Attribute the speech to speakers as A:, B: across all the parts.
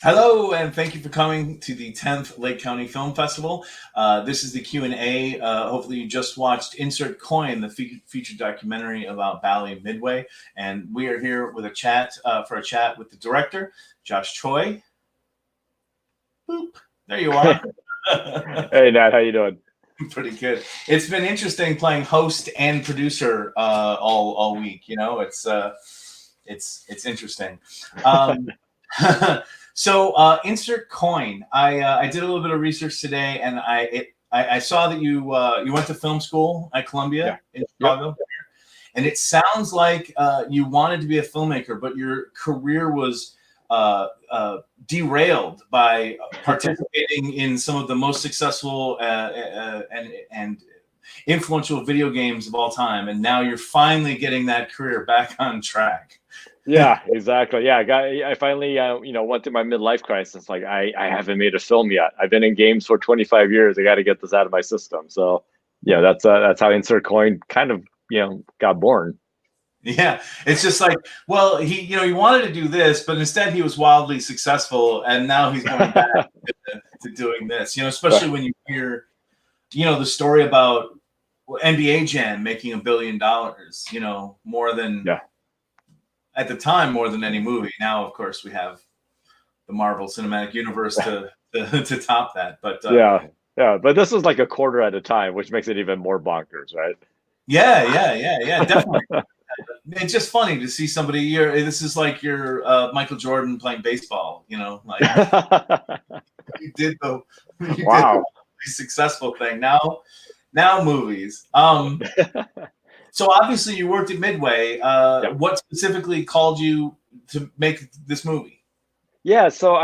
A: Hello, and thank you for coming to the 10th Lake County Film Festival. This is the Q&A. Hopefully you just watched Insert Coin, the feature documentary about Bally Midway. And we are here with a chat for a chat with the director, Josh Tsui. Boop. There you are.
B: Hey Nat, how you doing?
A: Pretty good. It's been interesting playing host and producer all week. You know, it's interesting. Um, Insert coin. I did a little bit of research today, and I saw that you went to film school at
B: Yeah.
A: Columbia in
B: Yep.
A: Chicago, and it sounds like you wanted to be a filmmaker, but your career was derailed by participating in some of the most successful and influential video games of all time, and now you're finally getting that career back on track.
B: Yeah, exactly. Yeah, I finally went through my midlife crisis. Like I haven't made a film yet. I've been in games for 25 years. I got to get this out of my system. So yeah, that's how Insert Coin kind of got born.
A: Yeah, it's just like, well, he wanted to do this, but instead he was wildly successful, and now he's going back to doing this. Especially when you hear, the story about NBA Jam making $1 billion. More than
B: Yeah.
A: at the time, more than any movie. Now, of course, we have the Marvel Cinematic Universe to top that. But
B: Yeah. Yeah. But this is like a quarter at a time, which makes it even more bonkers, right?
A: yeah, definitely. It's just funny to see somebody. This is like your Michael Jordan playing baseball. Like you did the you did the
B: Wow.
A: successful thing. Now movies. So obviously you worked at Midway.
B: Yep.
A: What specifically called you to make this movie?
B: Yeah, so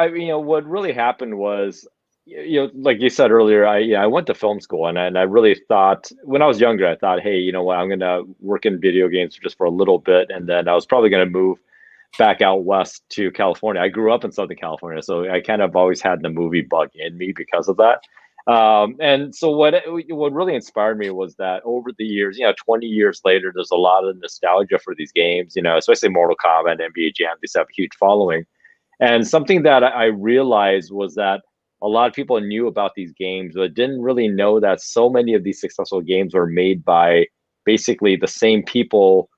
B: what really happened was, like you said earlier, I went to film school and I really thought when I was younger, I thought, hey, you know what, I'm gonna work in video games just for a little bit, and then I was probably gonna move back out west to California. I grew up in Southern California, so I kind of always had the movie bug in me because of that. And so what really inspired me was that over the years, 20 years later, there's a lot of nostalgia for these games, especially Mortal Kombat, NBA Jam. These have a huge following. And something that I realized was that a lot of people knew about these games, but didn't really know that so many of these successful games were made by basically the same people,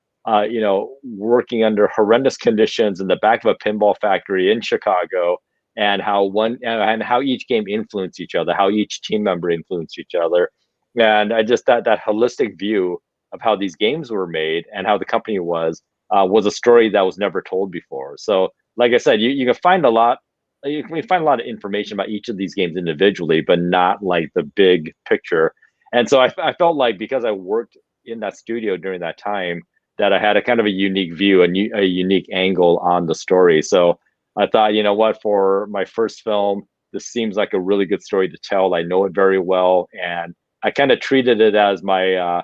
B: working under horrendous conditions in the back of a pinball factory in Chicago, and how each game influenced each other, how each team member influenced each other, and I just that holistic view of how these games were made and how the company was a story that was never told before. So like I said, you can find a lot. You can find a lot of information about each of these games individually, but not like the big picture. And so I felt like because I worked in that studio during that time, that I had a kind of a unique view, a unique angle on the story. So I thought, you know what, for my first film, this seems like a really good story to tell. I know it very well, and I kind of treated it as my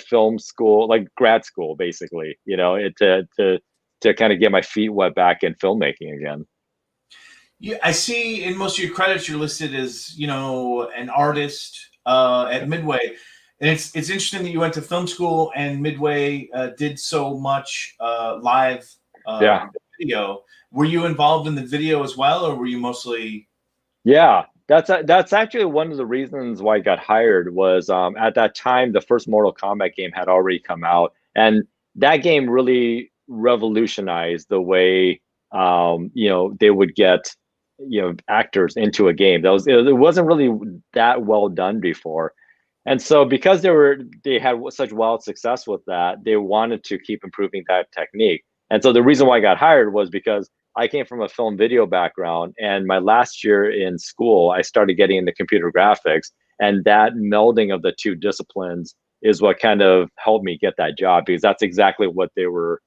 B: film school, like grad school, basically. To kind of get my feet wet back in filmmaking again.
A: Yeah, I see in most of your credits you're listed as an artist at Midway, and it's interesting that you went to film school and Midway did so much live
B: Yeah.
A: video. Were you involved in the video as well, or were you mostly?
B: Yeah, that's actually one of the reasons why I got hired was at that time the first Mortal Kombat game had already come out, and that game really revolutionized the way they would get actors into a game. It wasn't really that well done before, and so because they had such wild success with that, they wanted to keep improving that technique. And so the reason why I got hired was because I came from a film video background, and my last year in school, I started getting into computer graphics, and that melding of the two disciplines is what kind of helped me get that job, because that's exactly what they were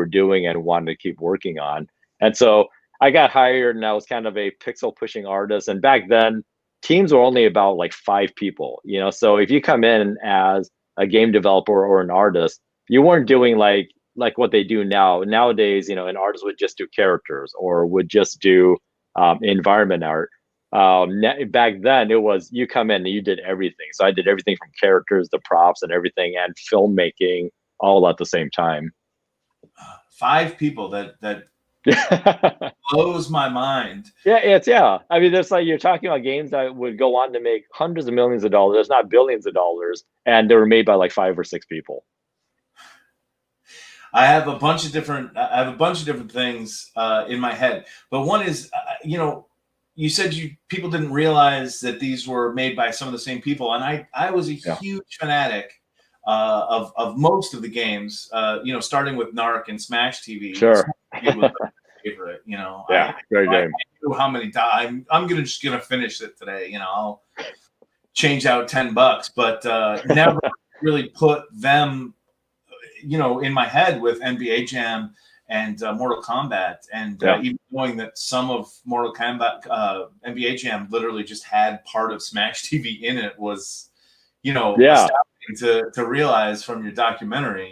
B: doing and wanted to keep working on. And so I got hired, and I was kind of a pixel pushing artist. And back then, teams were only about like 5 people. So if you come in as a game developer or an artist, you weren't doing like what they do now. Nowadays, an artist would just do characters or would just do environment art. Back then, it was you come in and you did everything. So I did everything from characters, the props, and everything, and filmmaking all at the same time.
A: 5 people that Blows my mind.
B: Yeah. I mean, there's like you're talking about games that would go on to make hundreds of millions of dollars, not billions of dollars, and they were made by like 5 or 6 people.
A: I have a bunch of different things in my head, but one is, you said people didn't realize that these were made by some of the same people, and I was a
B: Yeah,
A: huge fanatic of most of the games. Starting with Narc and Smash TV.
B: sure.
A: Smash TV was my favorite.
B: Yeah, great
A: I
B: game.
A: knew how many times I'm just gonna finish it today. I'll change out $10, but never really put them in my head with NBA Jam and Mortal Kombat, and
B: Yeah,
A: even knowing that some of Mortal Kombat, NBA Jam literally just had part of Smash TV in it was,
B: yeah,
A: astounding to realize from your documentary.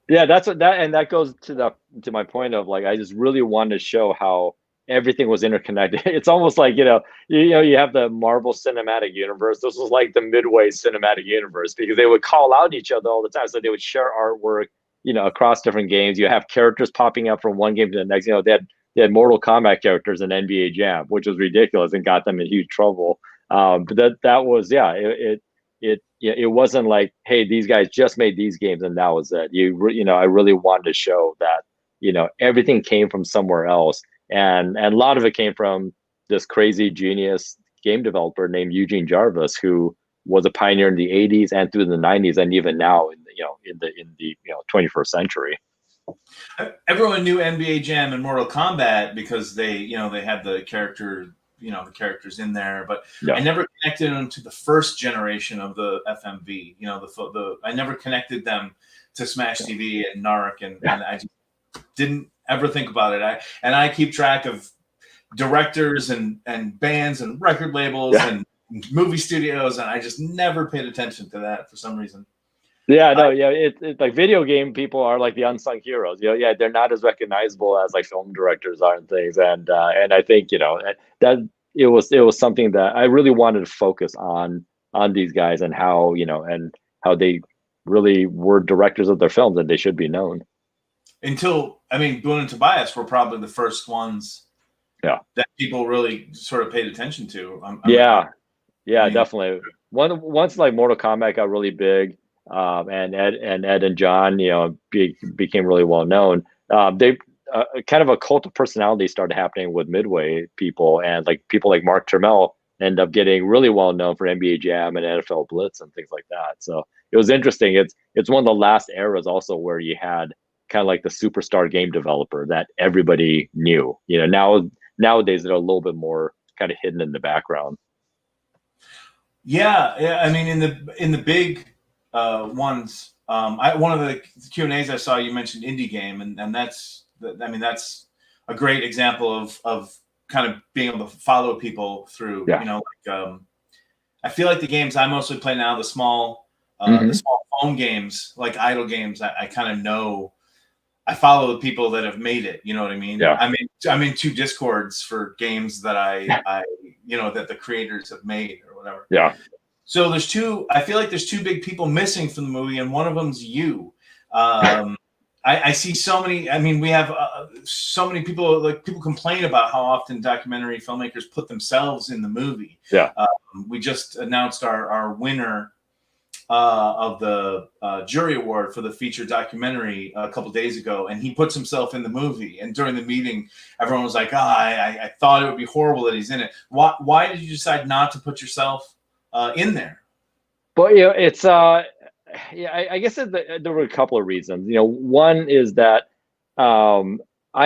B: yeah. That's what that and that goes to my point of like I just really wanted to show how everything was interconnected. It's almost like you have the Marvel Cinematic Universe. This was like the Midway Cinematic Universe because they would call out each other all the time. So they would share artwork, across different games. You have characters popping up from one game to the next. They had Mortal Kombat characters in NBA Jam, which was ridiculous and got them in huge trouble. But that was it wasn't like, hey, these guys just made these games and that was it. I really wanted to show that everything came from somewhere else, and a lot of it came from this crazy genius game developer named Eugene Jarvis, who was a pioneer in the 80s and through the 90s and even now in the 21st century.
A: Everyone knew NBA Jam and Mortal Kombat because they had the characters in there, but I
B: Yeah,
A: never connected them to the first generation of the FMV. I never connected them to Smash TV and Narc, and I just didn't ever think about it. I keep track of directors and bands and record labels
B: yeah.
A: and movie studios, and I just never paid attention to that for some reason.
B: Yeah, no, yeah, it's like video game people are like the unsung heroes. Yeah, they're not as recognizable as like film directors are and things. And I think that it was something that I really wanted to focus on these guys and how they really were directors of their films and they should be known.
A: Boone and Tobias were probably the first ones
B: Yeah,
A: that people really sort of paid attention to.
B: yeah, yeah,
A: mean,
B: definitely. Once like Mortal Kombat got really big, and Ed and John, became really well known. They kind of a cult of personality started happening with Midway people, and like people like Mark Turmel end up getting really well known for NBA Jam and NFL Blitz and things like that. So it was interesting. It's one of the last eras also where you had kind of like the superstar game developer that everybody knew. Nowadays they're a little bit more kind of hidden in the background.
A: yeah. I mean, in the big ones, one of the Q&As I saw, you mentioned indie game, and that's a great example of kind of being able to follow people through.
B: Yeah.
A: I feel like the games I mostly play now, the small phone games, like idle games, I kind of know. I follow the people that have made it. You know what I mean?
B: Yeah.
A: I'm in 2 Discords for games that I that the creators have made or whatever.
B: Yeah.
A: So I feel like there's 2 big people missing from the movie, and one of them's you. I see so many. I mean, we have so many people. Like, people complain about how often documentary filmmakers put themselves in the movie.
B: Yeah.
A: We just announced our winner of the jury award for the feature documentary a couple days ago, and he puts himself in the movie. And during the meeting, everyone was like, I thought it would be horrible that he's in it. Why did you decide not to put yourself in there?
B: But it's I guess there were a couple of reasons. One is that I'm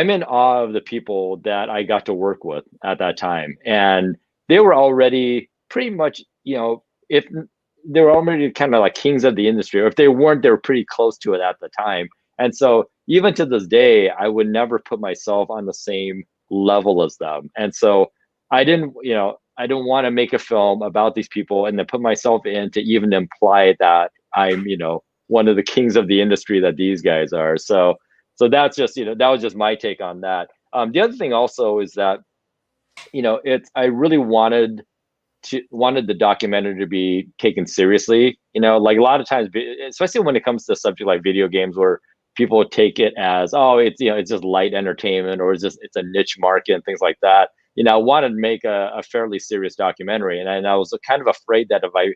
B: in awe of the people that I got to work with at that time, and they were already pretty much, if they were already kind of like kings of the industry, or if they weren't, they were pretty close to it at the time. And so even to this day, I would never put myself on the same level as them. And so I didn't want to make a film about these people and then put myself in to even imply that I'm, one of the kings of the industry that these guys are. So that's just, that was just my take on that. The other thing also is that, I really wanted the documentary to be taken seriously. Like a lot of times, especially when it comes to a subject like video games, where people take it as, oh, it's, it's just light entertainment, or it's a niche market and things like that. I wanted to make a fairly serious documentary, and I was kind of afraid that if I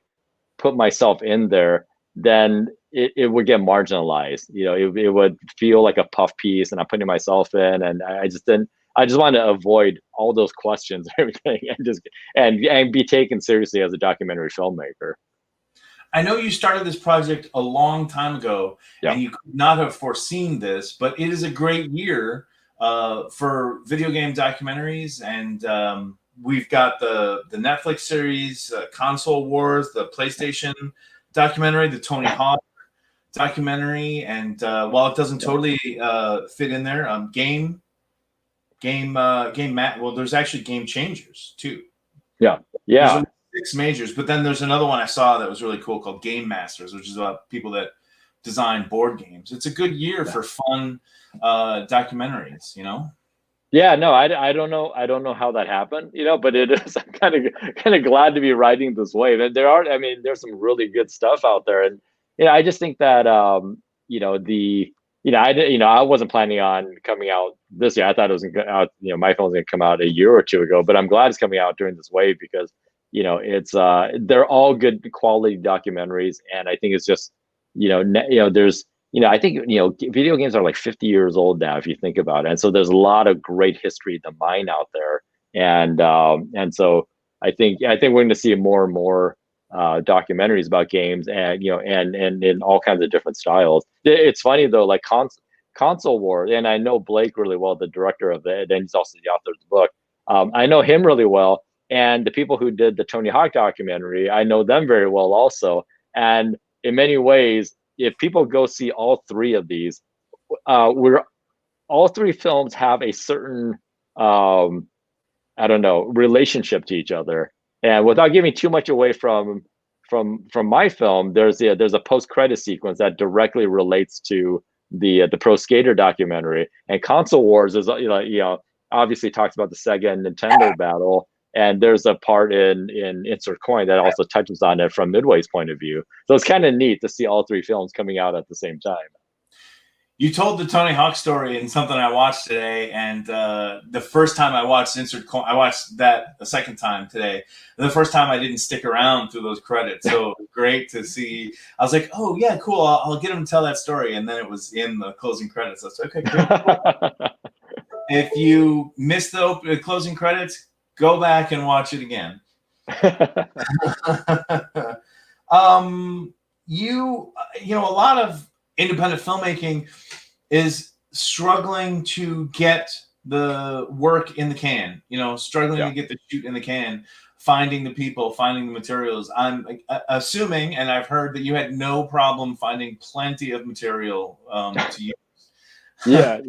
B: put myself in there, then it would get marginalized. It would feel like a puff piece, and I'm putting myself in, and I just didn't. I just wanted to avoid all those questions, everything, and just and be taken seriously as a documentary filmmaker.
A: I know you started this project a long time ago,
B: Yeah.
A: and you could not have foreseen this, but it is a great year for video game documentaries, and we've got the Netflix series, Console Wars, the PlayStation documentary, the Tony Hawk documentary, and while it doesn't totally fit in there, well, there's actually Game Changers too.
B: Yeah.
A: There's
B: Yeah.
A: only 6 majors, but then there's another one I saw that was really cool called Game Masters, which is about people that design board games. It's a good year for fun documentaries,
B: Yeah, no, I don't know. I don't know how that happened, but it is. I'm kind of glad to be riding this wave. And there's some really good stuff out there. And I just think that I wasn't planning on coming out this year. I thought it was going to out, my film was going to come out a year or two ago, but I'm glad it's coming out during this wave because it's they're all good quality documentaries, and I think it's just there's I think video games are like 50 years old now if you think about it, and so there's a lot of great history to mine out there, and so I think we're going to see more and more documentaries about games, and and in all kinds of different styles. It's funny though, like Console War, and I know Blake really well, the director of it, and he's also the author of the book. I know him really well, and the people who did the Tony Hawk documentary, I know them very well also. And in many ways, if people go see all three of these, we're all three films have a certain I don't know, relationship to each other. And without giving too much away from my film, there's a post credit sequence that directly relates to the Pro Skater documentary. And Console Wars is obviously talks about the Sega and Nintendo battle. And there's a part in Insert Coin that also touches on it from Midway's point of view. So it's kind of neat to see all three films coming out at the same time.
A: You told the Tony Hawk story in something I watched today, and the first time I watched Insert Coin, I watched that a second time today. And the first time I didn't stick around through those credits, so great to see. I was like, "Oh yeah, cool. I'll get him to tell that story," and then it was in the closing credits. I was like, "Okay, cool." If you missed the closing credits, go back and watch it again. A lot of independent filmmaking is struggling to get the work in the can, struggling to get the shoot in the can, finding the people, finding the materials. I'm assuming, and I've heard that you had no problem finding plenty of material to use.
B: Yeah,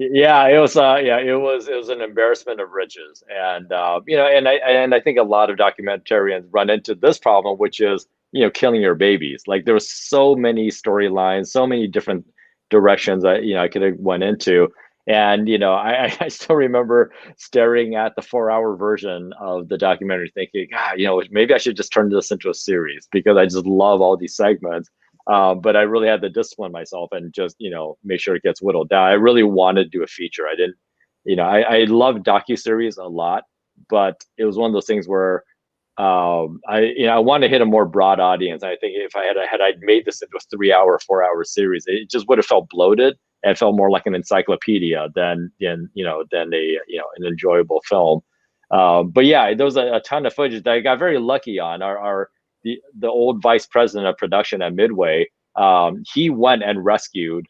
B: it was it was an embarrassment of riches. And and I think a lot of documentarians run into this problem, which is killing your babies. Like there was so many storylines, so many different directions I could have went into. And I still remember staring at the 4-hour version of the documentary thinking, God, maybe I should just turn this into a series because I just love all these segments. But I really had to discipline myself and just make sure it gets whittled down. I really wanted to do a feature. I didn't, I love docuseries a lot, but it was one of those things where I want to hit a more broad audience. I think if I made this into a 3-hour, 4-hour series, it just would have felt bloated and felt more like an encyclopedia than an enjoyable film. But yeah, there was a ton of footage that I got very lucky on. The old vice president of production at Midway, he went and rescued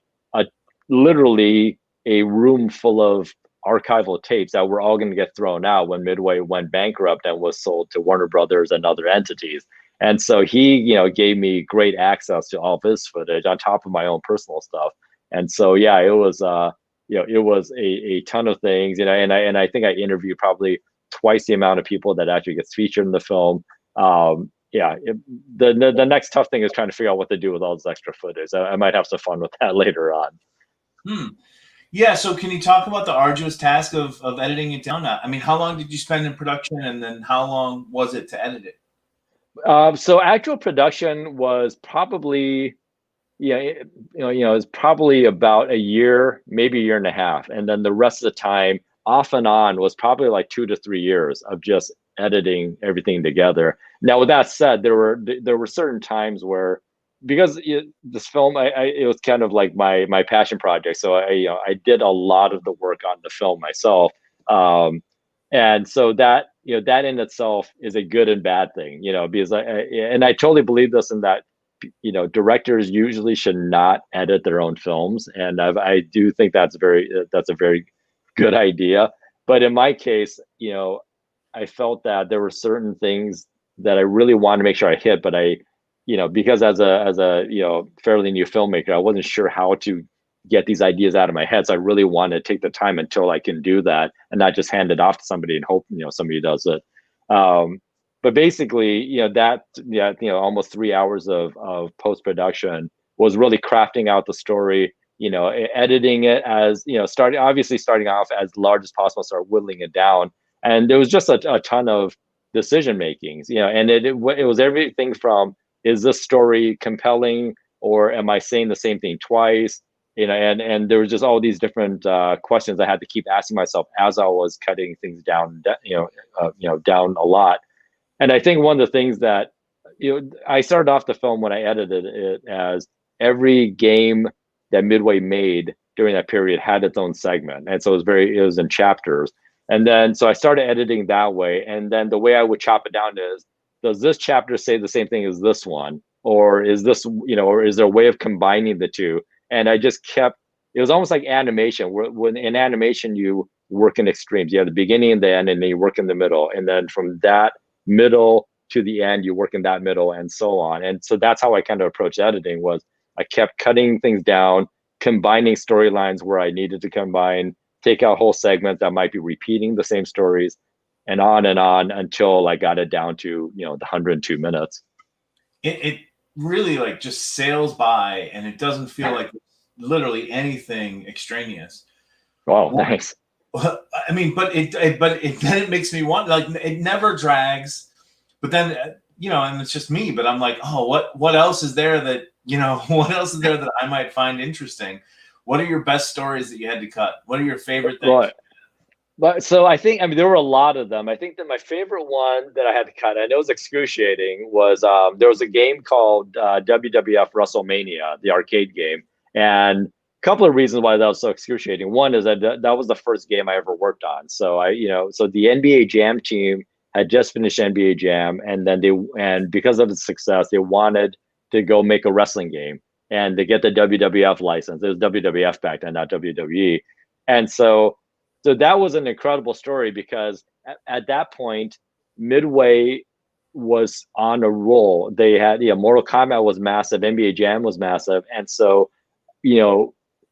B: literally a room full of archival tapes that were all going to get thrown out when Midway went bankrupt and was sold to Warner Brothers and other entities. And so he, gave me great access to all of his footage on top of my own personal stuff. And so, yeah, it was, it was a ton of things, and I think I interviewed probably twice the amount of people that actually gets featured in the film. The next tough thing is trying to figure out what to do with all this extra footage. I might have some fun with that later on.
A: Yeah, so can you talk about the arduous task of editing it down? I mean, how long did you spend in production, and then how long was it to edit it?
B: So actual production was probably yeah, it's probably about a year, maybe a year and a half, and then the rest of the time, off and on, was probably like 2 to 3 years of just editing everything together. Now, with that said, there were certain times where, because this film, it was kind of like my passion project, so I did a lot of the work on the film myself, um, and so that in itself is a good and bad thing, because and I totally believe this, in that directors usually should not edit their own films, and I do think that's a very good idea. But in my case, I felt that there were certain things that I really wanted to make sure I hit, but because as a fairly new filmmaker, I wasn't sure how to get these ideas out of my head. So I really wanted to take the time until I can do that, and not just hand it off to somebody and hope somebody does it. Um, but basically, almost 3 hours of post production was really crafting out the story, editing it, as starting off as large as possible, start whittling it down. And there was just a ton of decision makings, and it was everything from, is this story compelling, or am I saying the same thing twice? And there was just all these different questions I had to keep asking myself as I was cutting things down, down a lot. And I think one of the things that, I started off the film when I edited it as every game that Midway made during that period had its own segment, and so it was in chapters. And then so I started editing that way, and then the way I would chop it down is, does this chapter say the same thing as this one, or is or is there a way of combining the two? And I just kept. It was almost like animation. When in animation you work in extremes, you have the beginning and the end, and then you work in the middle, and then from that middle to the end, you work in that middle, and so on. And so that's how I kind of approached editing. Was I kept cutting things down, combining storylines where I needed to combine, take out whole segments that might be repeating the same stories, and on until I got it down to the 102 minutes.
A: It really like just sails by, and it doesn't feel like literally anything extraneous.
B: Wow, nice.
A: I mean, but then it makes me want, like, it never drags. But then and it's just me. But I'm like, oh, what else is there that what else is there that I might find interesting? What are your best stories that you had to cut? What are your favorite things?
B: Right. But so I think, there were a lot of them. I think that my favorite one that I had to cut, and it was excruciating, was there was a game called WWF WrestleMania, the arcade game, and a couple of reasons why that was so excruciating. One is that was the first game I ever worked on. So so the NBA Jam team had just finished NBA Jam, and then because of its success, they wanted to go make a wrestling game and to get the WWF license. It was WWF back then, not WWE, and so that was an incredible story, because at that point, Midway was on a roll. They had, Mortal Kombat was massive, NBA Jam was massive, and so,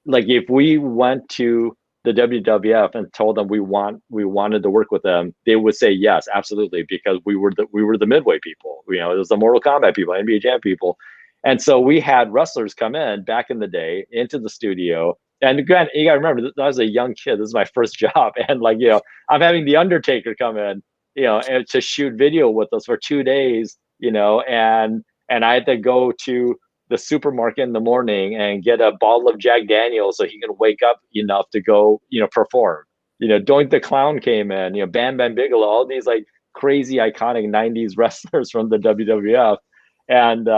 B: like, if we went to the WWF and told them we wanted to work with them, they would say yes, absolutely, because we were the Midway people. It was the Mortal Kombat people, NBA Jam people, and so we had wrestlers come in back in the day into the studio. And granted, you gotta remember, I was a young kid. This is my first job, and I'm having the Undertaker come in, and to shoot video with us for 2 days, and I had to go to the supermarket in the morning and get a bottle of Jack Daniels so he can wake up enough to go, perform. Doink the Clown came in, Bam Bam Bigelow, all these like crazy iconic '90s wrestlers from the WWF, and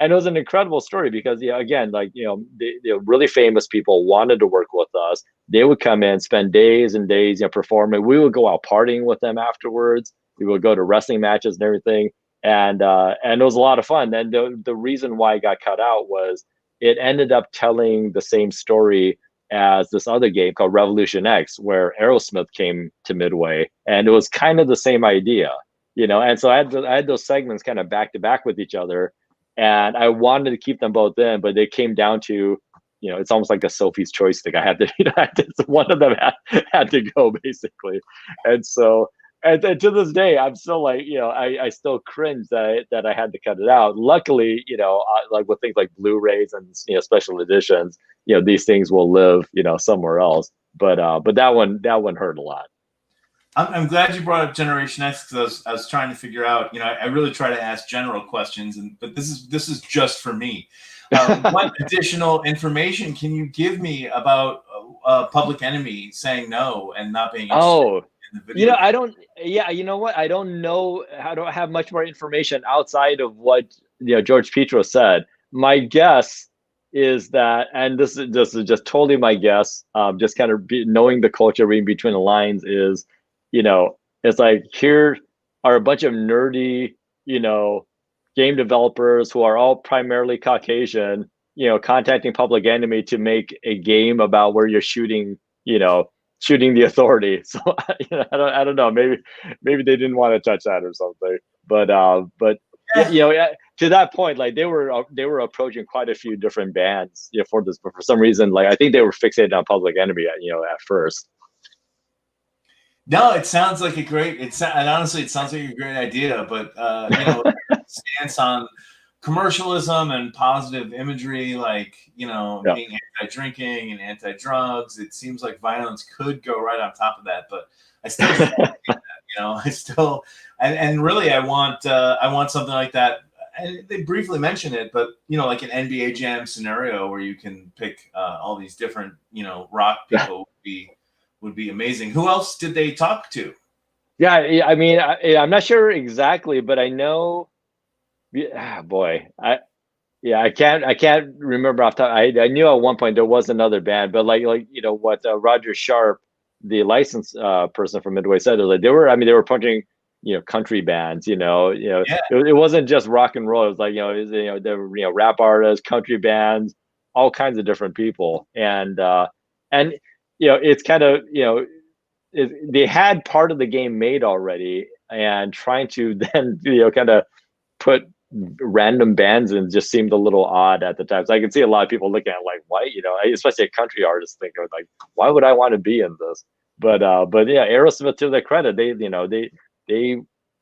B: and it was an incredible story because again, like the really famous people wanted to work with us. They would come in, spend days and days performing. We would go out partying with them afterwards. We would go to wrestling matches and everything, and it was a lot of fun. And the reason why it got cut out was it ended up telling the same story as this other game called Revolution X, where Aerosmith came to Midway, and it was kind of the same idea, and so I had those segments kind of back to back with each other, and I wanted to keep them both in, but they came down to, it's almost like a Sophie's Choice thing. I had to, one of them had to go, basically. And so, and to this day, I'm still like, I still cringe that I had to cut it out. Luckily, like with things like Blu-rays and special editions, these things will live, somewhere else. But that one hurt a lot.
A: I'm glad you brought up Generation X, because I was trying to figure out. I really try to ask general questions, but this is just for me. What additional information can you give me about Public Enemy saying no and not being interested
B: Oh,
A: in the video game?
B: I don't, yeah, you know what? I don't know. I don't have much more information outside of what, George Petro said. My guess is that, and this is just totally my guess, just kind of knowing the culture, reading between the lines is, you know, it's like here are a bunch of nerdy, you know, game developers who are all primarily Caucasian, contacting Public Enemy to make a game about where you're shooting the authority. So I don't know. Maybe they didn't want to touch that or something. But yeah,
A: Yeah.
B: to that point, like they were approaching quite a few different bands, for this, but for some reason, like I think they were fixated on Public Enemy, at first.
A: No, it sounds like a great. And honestly, it sounds like a great idea. But stance on commercialism and positive imagery, like
B: Yeah,
A: being anti-drinking and anti-drugs. It seems like violence could go right on top of that. But I still just don't think that. I still and really, I want something like that. And they briefly mention it, but like an NBA Jam scenario where you can pick all these different rock people would be amazing. Who else did they talk to?
B: yeah. I mean, I'm not sure exactly, but I know. Boy, I can't remember off top. I knew at one point there was another band, but like what Roger Sharp, the license person from Midway said, was like they were punching country bands.
A: Yeah,
B: It wasn't just rock and roll. It was like there were rap artists, country bands, all kinds of different people, and it's kind of they had part of the game made already, and trying to then kind of put random bands in just seemed a little odd at the time. So I can see a lot of people looking at it like, why, especially a country artist thinking like, why would I want to be in this? But yeah, Aerosmith, to their credit, they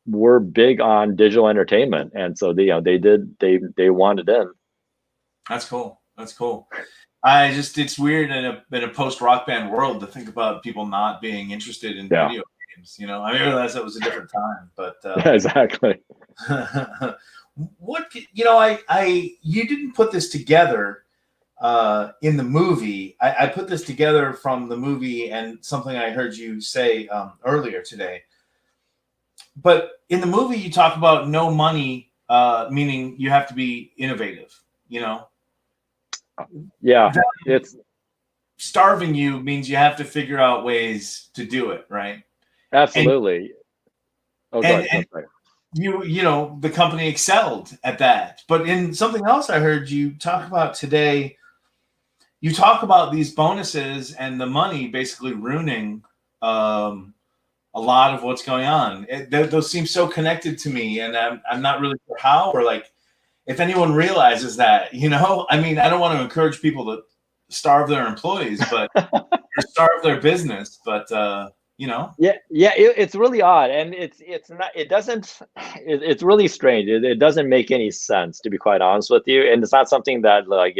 B: were big on digital entertainment, and so they wanted in.
A: that's cool. That's cool. It's weird in a post rock band world to think about people not being interested in
B: Yeah,
A: video games. I realize that was a different time, but
B: yeah, exactly.
A: what you didn't put this together in the movie. I put this together from the movie and something I heard you say earlier today. But in the movie, you talk about no money, meaning you have to be innovative.
B: Yeah,
A: That
B: it's
A: starving you means you have to figure out ways to do it, right? And
B: absolutely. Oh,
A: and
B: God,
A: and
B: I'm sorry.
A: the company excelled at that. But in something else I heard you talk about today, you talk about these bonuses and the money basically ruining a lot of what's going on. Those seem so connected to me, and I'm not really sure how, or like if anyone realizes that. I mean, I don't want to encourage people to starve their employees, but or starve their business. But
B: Yeah, it's really odd, and it's not. It doesn't. It's really strange. It doesn't make any sense, to be quite honest with you. And it's not something that like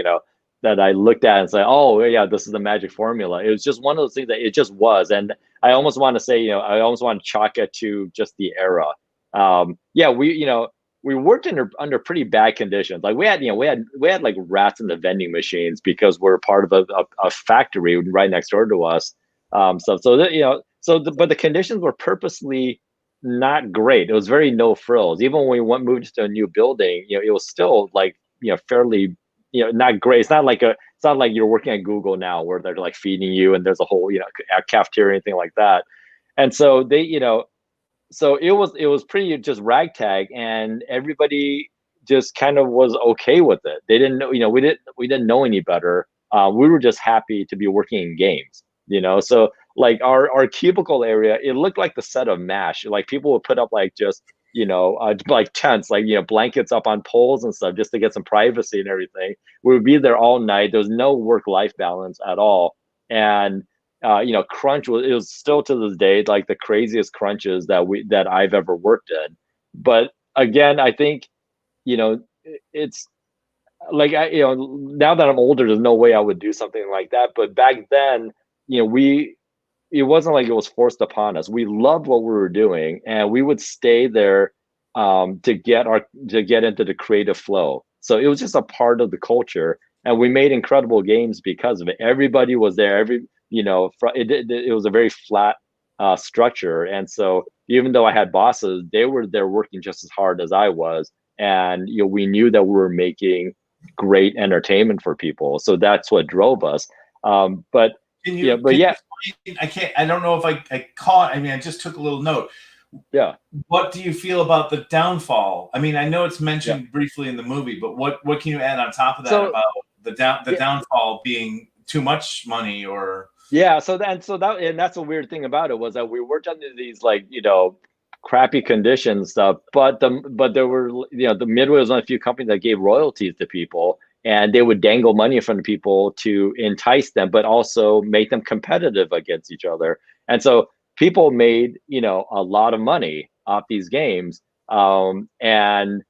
B: that I looked at and said, oh yeah, this is the magic formula. It was just one of those things that it just was, and I almost want to say, I almost want to chalk it to just the era. Yeah, we worked under pretty bad conditions. Like we had like rats in the vending machines because we're part of a factory right next door to us. But the conditions were purposely not great. It was very no frills. Even when we moved to a new building, it was still like fairly not great. It's not like you're working at Google now where they're like feeding you and there's a whole cafeteria or anything like that. And so so it was pretty just ragtag, and everybody just kind of was okay with it. They didn't know, we didn't know any better. We were just happy to be working in games, so like our cubicle area, it looked like the set of MASH. Like people would put up like just like tents, like blankets up on poles and stuff just to get some privacy and everything. We would be there all night. There was no work-life balance at all. And crunch was still to this day like the craziest crunches that I've ever worked in. But again, I think it's like now that I'm older, there's no way I would do something like that. But back then, we it wasn't like it was forced upon us. We loved what we were doing, and we would stay there to get into the creative flow. So it was just a part of the culture, and we made incredible games because of it. Everybody was there. It was a very flat structure, and so even though I had bosses, they were there working just as hard as I was, and we knew that we were making great entertainment for people. So that's what drove us. But
A: Can
B: yeah,
A: you
B: but yeah,
A: explain? I can't. I don't know if I caught. I mean, I just took a little note.
B: yeah,
A: What do you feel about the downfall? I mean, I know it's
B: yeah.
A: mentioned briefly in the movie, but what can you add on top of that
B: So
A: about the
B: yeah,
A: downfall being too much money or?
B: yeah. And that's a weird thing about it was that we worked under these like crappy conditions stuff, but there were the Midway was one of the few companies that gave royalties to people, and they would dangle money in front of people to entice them, but also make them competitive against each other. And so people made a lot of money off these games, and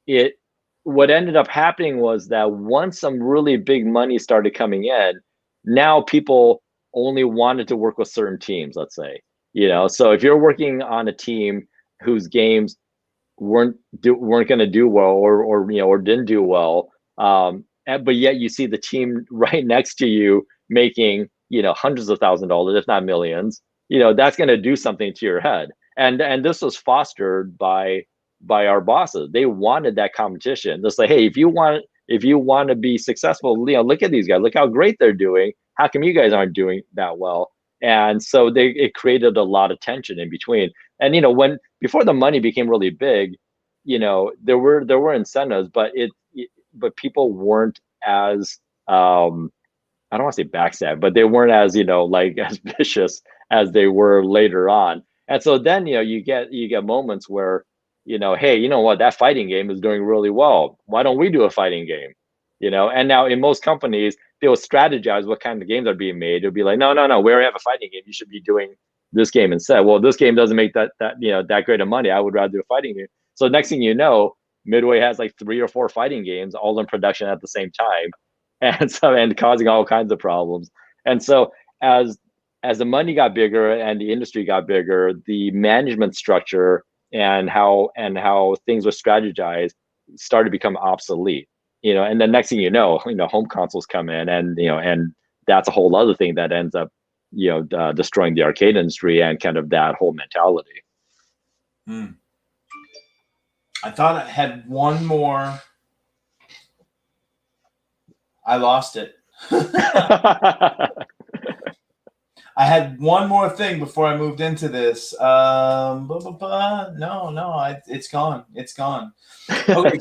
B: it what ended up happening was that once some really big money started coming in, now people only wanted to work with certain teams, let's say. So if you're working on a team whose games weren't going to do well, or didn't do well, but yet you see the team right next to you making hundreds of $1,000s, if not millions, that's going to do something to your head. And this was fostered by our bosses. They wanted that competition. It's like, hey, if you want to be successful, look at these guys, look how great they're doing. How come you guys aren't doing that well? And so it created a lot of tension in between. And when before the money became really big, there were incentives, but people weren't as I don't want to say backstab, but they weren't as like as vicious as they were later on. And so then you get moments where hey, you know what, that fighting game is doing really well. Why don't we do a fighting game? And now in most companies they will strategize what kind of games are being made. It'll be like, no, no, no, we already have a fighting game. You should be doing this game instead. Well, this game doesn't make that great of money. I would rather do a fighting game. So next thing you know, Midway has like 3 or 4 fighting games all in production at the same time, and causing all kinds of problems. And so as the money got bigger and the industry got bigger, the management structure and how things were strategized started to become obsolete. And then next thing home consoles come in, and that's a whole other thing that ends up destroying the arcade industry and kind of that whole mentality.
A: I thought I had one more. I lost it. I had one more thing before I moved into this. No, it's gone. It's gone. Okay,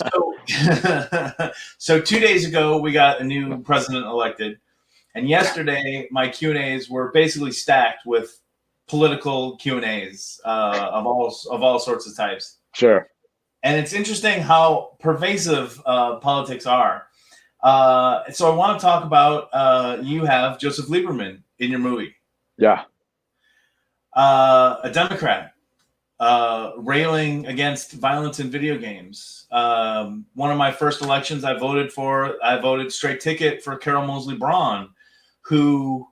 A: so 2 days ago we got a new president elected, and yesterday my Q&As were basically stacked with political Q&As of all sorts of types.
B: Sure.
A: And it's interesting how pervasive politics are. So I want to talk about you have Joseph Lieberman in your movie.
B: Yeah.
A: A Democrat railing against violence in video games. One of my first elections I voted straight ticket for Carol Moseley Braun, who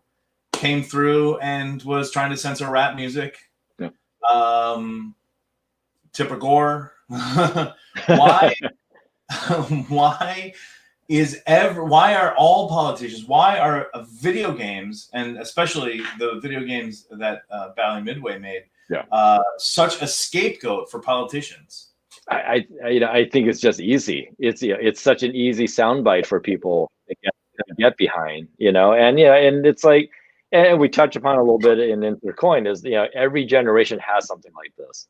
A: came through and was trying to censor rap music.
B: Yeah.
A: Tipper Gore. Why? Why are all politicians, why are video games, and especially the video games that Bally Midway made, such a scapegoat for politicians?
B: I think it's just easy. It's such an easy soundbite for people to get behind, and it's like, and we touch upon a little bit in Insert Coin is every generation has something like this,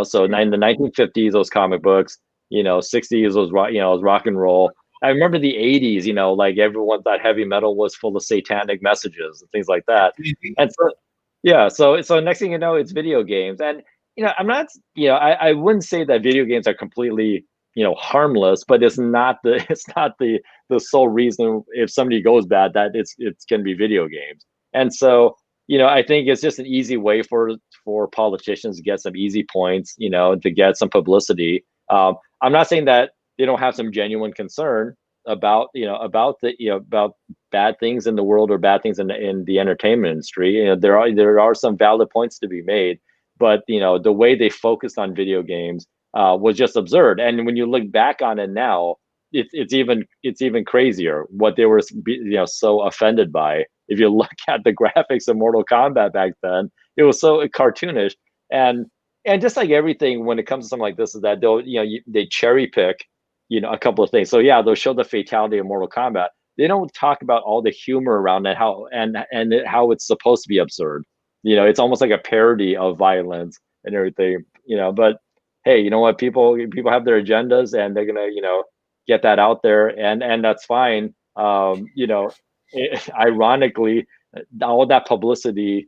B: so in the 1950s those comic books, 60s was rock and roll. I remember the 80s, like everyone thought heavy metal was full of satanic messages and things like that. And so next thing you know, it's video games. And I'm not, I wouldn't say that video games are completely harmless, but it's not the sole reason if somebody goes bad that it's going to be video games. And so I think it's just an easy way for politicians to get some easy points, to get some publicity. I'm not saying that they don't have some genuine concern about about bad things in the world or bad things in the entertainment industry. There are some valid points to be made, but the way they focused on video games was just absurd. And when you look back on it now, it's even crazier what they were so offended by. If you look at the graphics of Mortal Kombat back then, it was so cartoonish, and just like everything when it comes to something like this is that they'll they cherry pick a couple of things. So yeah, they'll show the fatality of Mortal Kombat. They don't talk about all the humor around it, how it's supposed to be absurd. It's almost like a parody of violence and everything. But hey, you know what? People have their agendas, and they're gonna get that out there, and that's fine. Ironically, all that publicity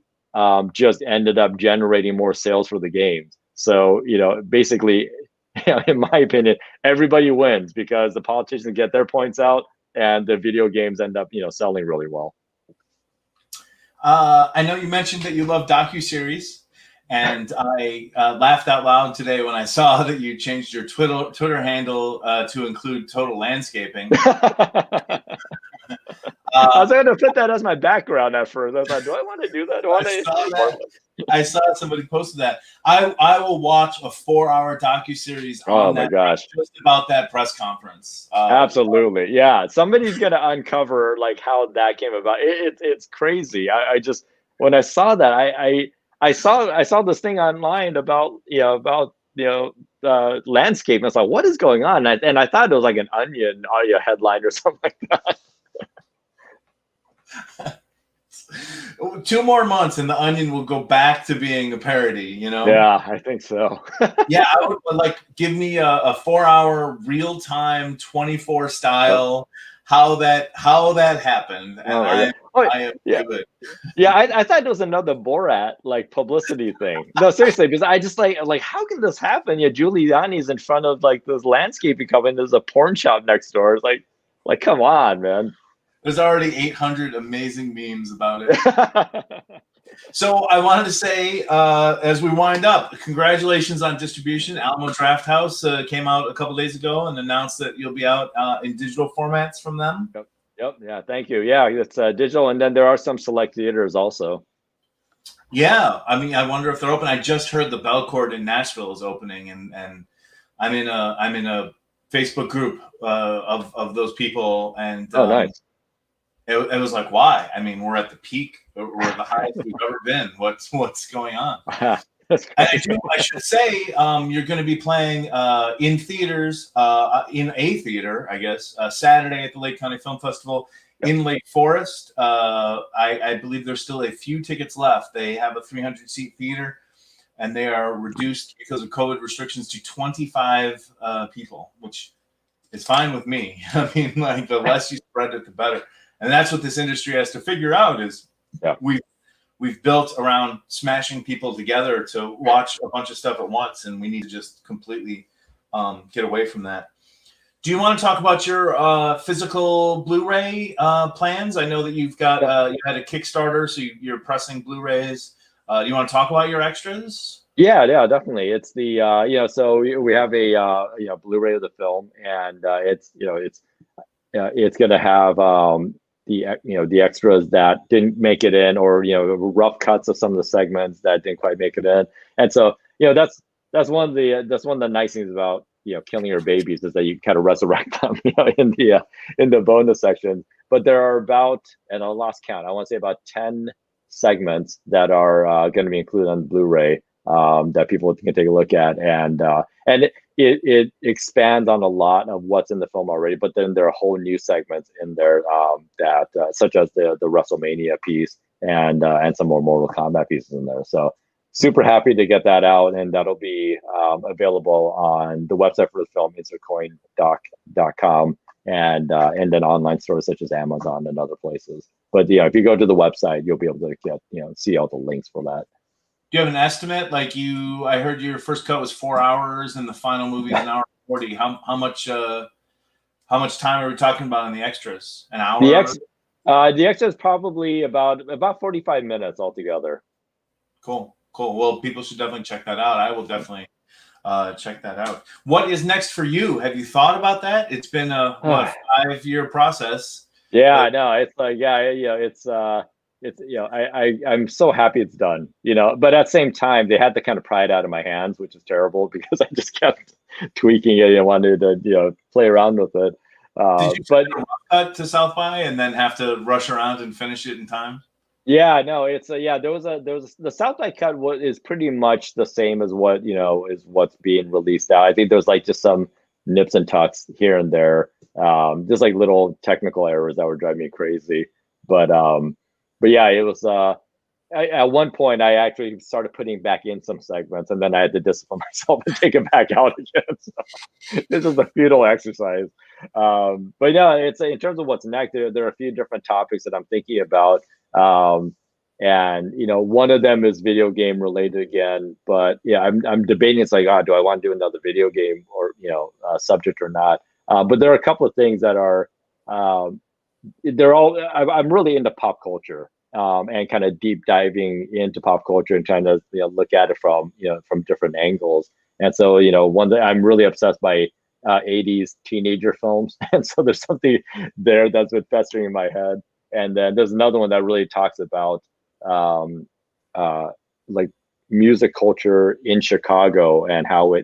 B: just ended up generating more sales for the games. So basically, in my opinion, everybody wins because the politicians get their points out, and the video games end up selling really well.
A: I know you mentioned that you love docuseries, and I laughed out loud today when I saw that you changed your Twitter handle to include Total Landscaping.
B: I was going to put that as my background at first. I thought, do I want to do that?
A: I saw somebody posted that. I will watch a 4-hour docuseries on
B: my gosh,
A: just about that press conference.
B: Absolutely, yeah. Somebody's going to uncover like how that came about. It's crazy. I just when I saw that, I saw this thing online about landscape. And I was like, what is going on? And I thought it was like an Onion audio headline or something like that.
A: 2 more months and the Onion will go back to being a parody,
B: Yeah, I think so.
A: Yeah, I would give me a 4-hour real-time 24 style how that happened. And I am good.
B: Yeah, I thought it was another Borat publicity thing. No, seriously, because I just like how can this happen? Yeah, Giuliani's in front of this landscaping company. There's a porn shop next door. It's like come on, man.
A: There's already 800 amazing memes about it. So I wanted to say, as we wind up, congratulations on distribution. Alamo Drafthouse came out a couple days ago and announced that you'll be out in digital formats from them.
B: Yep. Yeah. Thank you. Yeah, it's digital, and then there are some select theaters also.
A: Yeah, I mean, I wonder if they're open. I just heard the Belcourt in Nashville is opening, and I'm in a Facebook group of those people, and
B: nice.
A: It was like, why? I mean, we're at the peak. We're the highest we've ever been. What's going on? And I should say, you're going to be playing in theaters, in a theater, I guess, Saturday at the Lake County Film Festival in Lake Forest. I believe there's still a few tickets left. They have a 300-seat theater, and they are reduced because of COVID restrictions to 25 people, which is fine with me. I mean, the less you spread it, the better. And that's what this industry has to figure out is we've built around smashing people together to watch a bunch of stuff at once, and we need to just completely get away from that. Do you want to talk about your physical Blu-ray plans? I know that you've got you had a Kickstarter, so you're pressing Blu-rays. Do you want to talk about your extras?
B: Yeah, definitely. It's the so we have a Blu-ray of the film, and it's going to have the extras that didn't make it in, or rough cuts of some of the segments that didn't quite make it in. And so that's one of the nice things about killing your babies is that you kind of resurrect them in the bonus section. But there are about, and I lost count, I want to say about 10 segments that are going to be included on the Blu-ray that people can take a look at, and it expands on a lot of what's in the film already, but then there are whole new segments in there that such as the WrestleMania piece and some more Mortal Kombat pieces in there. So super happy to get that out, and that'll be available on the website for the film, insertcoindoc.com, and then online stores such as Amazon and other places. But if you go to the website, you'll be able to get see all the links for that.
A: Do you have an estimate? I heard your first cut was 4 hours, and the final movie is an hour 40. How much time are we talking about in the extras? An hour?
B: The extras probably about 45 minutes altogether.
A: Cool. Well, people should definitely check that out. I will definitely check that out. What is next for you? Have you thought about that? It's been a 5-year process.
B: Yeah, I know. It's I'm so happy it's done, but at the same time, they had to kind of pry it out of my hands, which is terrible because I just kept tweaking it and wanted to, play around with it.
A: Did you
B: But
A: take a rough cut to South by and then have to rush around and finish it in time?
B: yeah, no, it's a yeah. There was the South by cut. What is pretty much the same as what is what's being released out. I think there's like just some nips and tucks here and there, just like little technical errors that were driving me crazy. But yeah, it was. At one point, I actually started putting back in some segments, and then I had to discipline myself and take it back out again. So this is a futile exercise. But yeah, it's in terms of what's next. There are a few different topics that I'm thinking about. Um, and one of them is video game related again. But yeah, I'm debating. It's like, do I want to do another video game or subject or not? But there are a couple of things that are they're all. I'm really into pop culture. And kind of deep diving into pop culture and trying to look at it from different angles. And so one that I'm really obsessed by 80s teenager films, and so there's something there that's been festering in my head. And then there's another one that really talks about like music culture in Chicago and how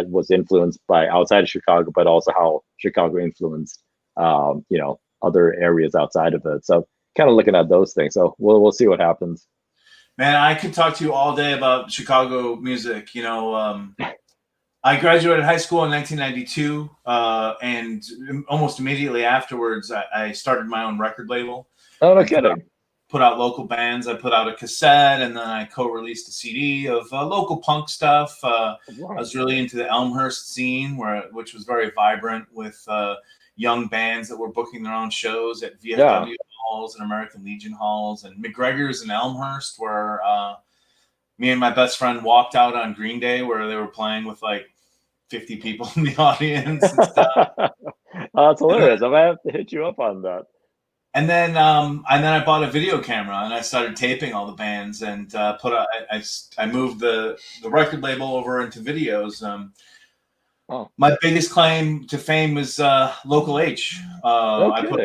B: was influenced by outside of Chicago, but also how Chicago influenced other areas outside of it. So kind of looking at those things. So we'll see what happens.
A: Man, I could talk to you all day about Chicago music. I graduated high school in 1992, and almost immediately afterwards, I started my own record label.
B: Oh, no kidding.
A: Put out local bands. I put out a cassette, and then I co-released a CD of local punk stuff. I was really into the Elmhurst scene, which was very vibrant with young bands that were booking their own shows at VFW halls and American Legion halls, and McGregor's in Elmhurst, where me and my best friend walked out on Green Day, where they were playing with like 50 people in the audience and stuff.
B: That's hilarious. I might have to hit you up on that.
A: And then I bought a video camera and I started taping all the bands and I moved the record label over into videos. My biggest claim to fame was Local H. I put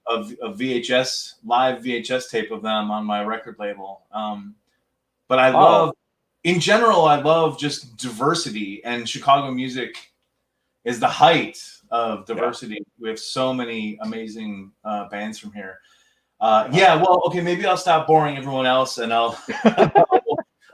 A: a VHS live VHS tape of them on my record label. But I love, in general, I love just diversity, and Chicago music is the height of diversity. Yeah. We have so many amazing bands from here. Maybe I'll stop boring everyone else, and I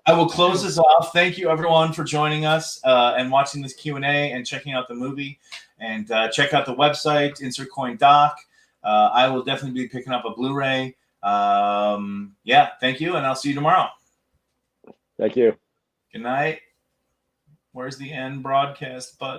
A: will close this off. Thank you, everyone, for joining us and watching this Q&A and checking out the movie. And check out the website, Insert Coin Doc. I will definitely be picking up a Blu-ray. Thank you, and I'll see you tomorrow.
B: Thank you.
A: Good night. Where's the end broadcast button?